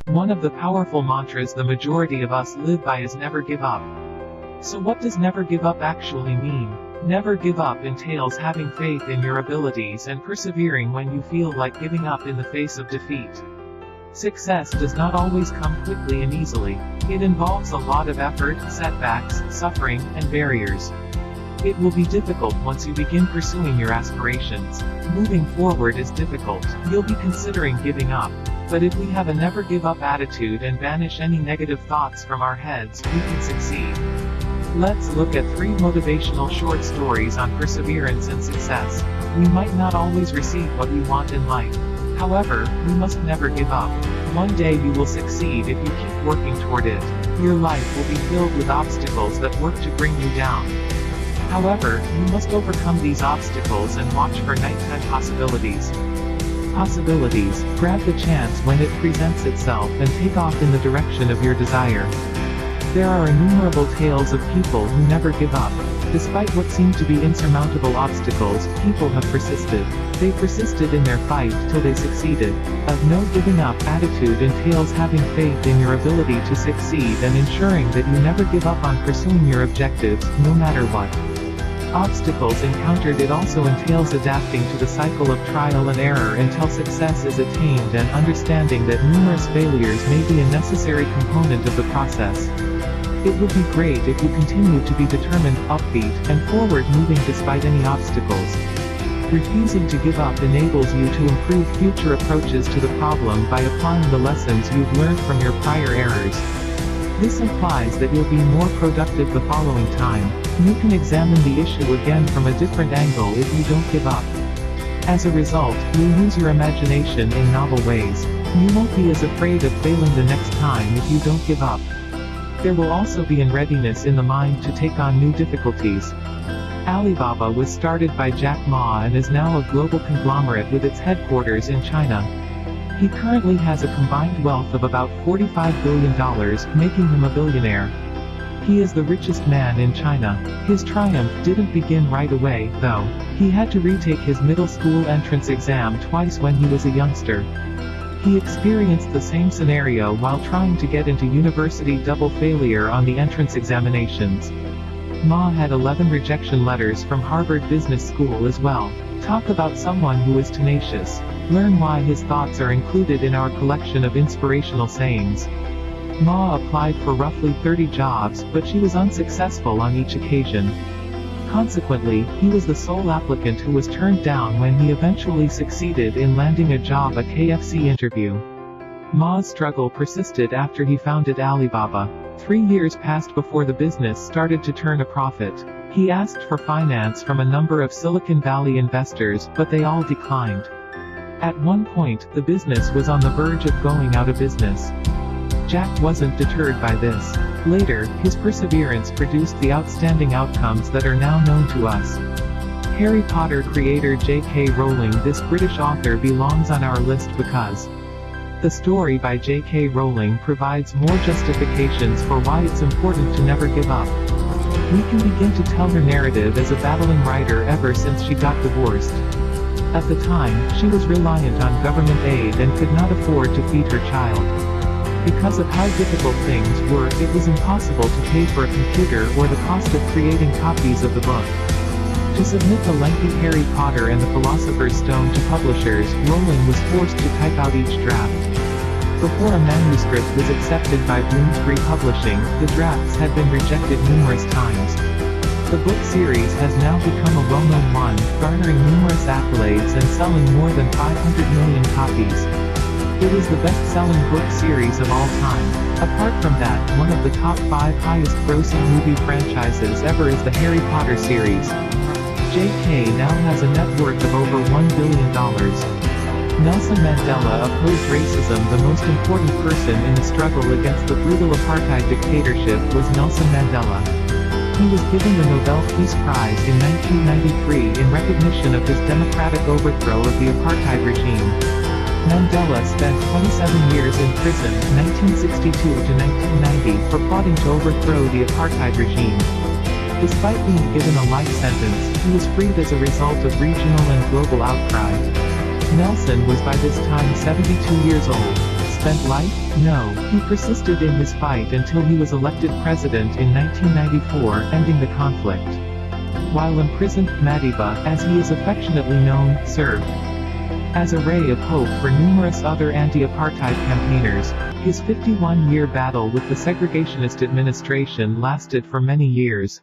One of the powerful mantras the majority of us live by is never give up. So what does never give up actually mean? Never give up entails having faith in your abilities and persevering when you feel like giving up in the face of defeat. Success does not always come quickly and easily. It involves a lot of effort, setbacks, suffering, and barriers. It will be difficult once you begin pursuing your aspirations. Moving forward is difficult. You'll be considering giving up. But if we have a never give up attitude and banish any negative thoughts from our heads, we can succeed. Let's look at 3 motivational short stories on perseverance and success. We might not always receive what we want in life. However, we must never give up. One day you will succeed if you keep working toward it. Your life will be filled with obstacles that work to bring you down. However, you must overcome these obstacles and watch for nighttime possibilities. Possibilities. Grab the chance when it presents itself and take off in the direction of your desire. There are innumerable tales of people who never give up. Despite what seemed to be insurmountable obstacles, people have persisted. They persisted in their fight till they succeeded. A no giving up attitude entails having faith in your ability to succeed and ensuring that you never give up on pursuing your objectives, no matter what. Obstacles encountered. It also entails adapting to the cycle of trial and error until success is attained and understanding that numerous failures may be a necessary component of the process. It would be great if you continue to be determined, upbeat, and forward-moving despite any obstacles. Refusing to give up enables you to improve future approaches to the problem by applying the lessons you've learned from your prior errors. This implies that you'll be more productive the following time. You can examine the issue again from a different angle if you don't give up. As a result, you'll use your imagination in novel ways. You won't be as afraid of failing the next time if you don't give up. There will also be a readiness in the mind to take on new difficulties. Alibaba was started by Jack Ma and is now a global conglomerate with its headquarters in China. He currently has a combined wealth of about $45 billion, making him a billionaire. He is the richest man in China. His triumph didn't begin right away, though. He had to retake his middle school entrance exam twice when he was a youngster. He experienced the same scenario while trying to get into university, double failure on the entrance examinations. Ma had 11 rejection letters from Harvard Business School as well. Talk about someone who is tenacious. Learn why his thoughts are included in our collection of inspirational sayings. Ma applied for roughly 30 jobs, but she was unsuccessful on each occasion. Consequently, he was the sole applicant who was turned down when he eventually succeeded in landing a job at KFC interview. Ma's struggle persisted after he founded Alibaba. 3 years passed before the business started to turn a profit. He asked for finance from a number of Silicon Valley investors, but they all declined. At one point, the business was on the verge of going out of business. Jack wasn't deterred by this. Later, his perseverance produced the outstanding outcomes that are now known to us. Harry Potter creator J.K. Rowling. This British author belongs on our list because the story by J.K. Rowling provides more justifications for why it's important to never give up. We can begin to tell her narrative as a battling writer ever since she got divorced. At the time, she was reliant on government aid and could not afford to feed her child. Because of how difficult things were, it was impossible to pay for a computer or the cost of creating copies of the book. To submit the lengthy Harry Potter and the Philosopher's Stone to publishers, Rowling was forced to type out each draft. Before a manuscript was accepted by Bloomsbury Publishing, the drafts had been rejected numerous times. The book series has now become a well-known one, garnering numerous accolades and selling more than 500 million copies. It is the best-selling book series of all time. Apart from that, one of the top 5 highest-grossing movie franchises ever is the Harry Potter series. J.K. now has a net worth of over $1 billion. Nelson Mandela opposed racism. The most important person in the struggle against the brutal apartheid dictatorship was Nelson Mandela. He was given the Nobel Peace Prize in 1993 in recognition of his democratic overthrow of the apartheid regime. Mandela spent 27 years in prison, 1962 to 1990, for plotting to overthrow the apartheid regime. Despite being given a life sentence, he was freed as a result of regional and global outcry. Nelson was by this time 72 years old. spent life? No, he persisted in his fight until he was elected president in 1994, ending the conflict. While imprisoned, Madiba, as he is affectionately known, served as a ray of hope for numerous other anti-apartheid campaigners. His 51-year battle with the segregationist administration lasted for many years.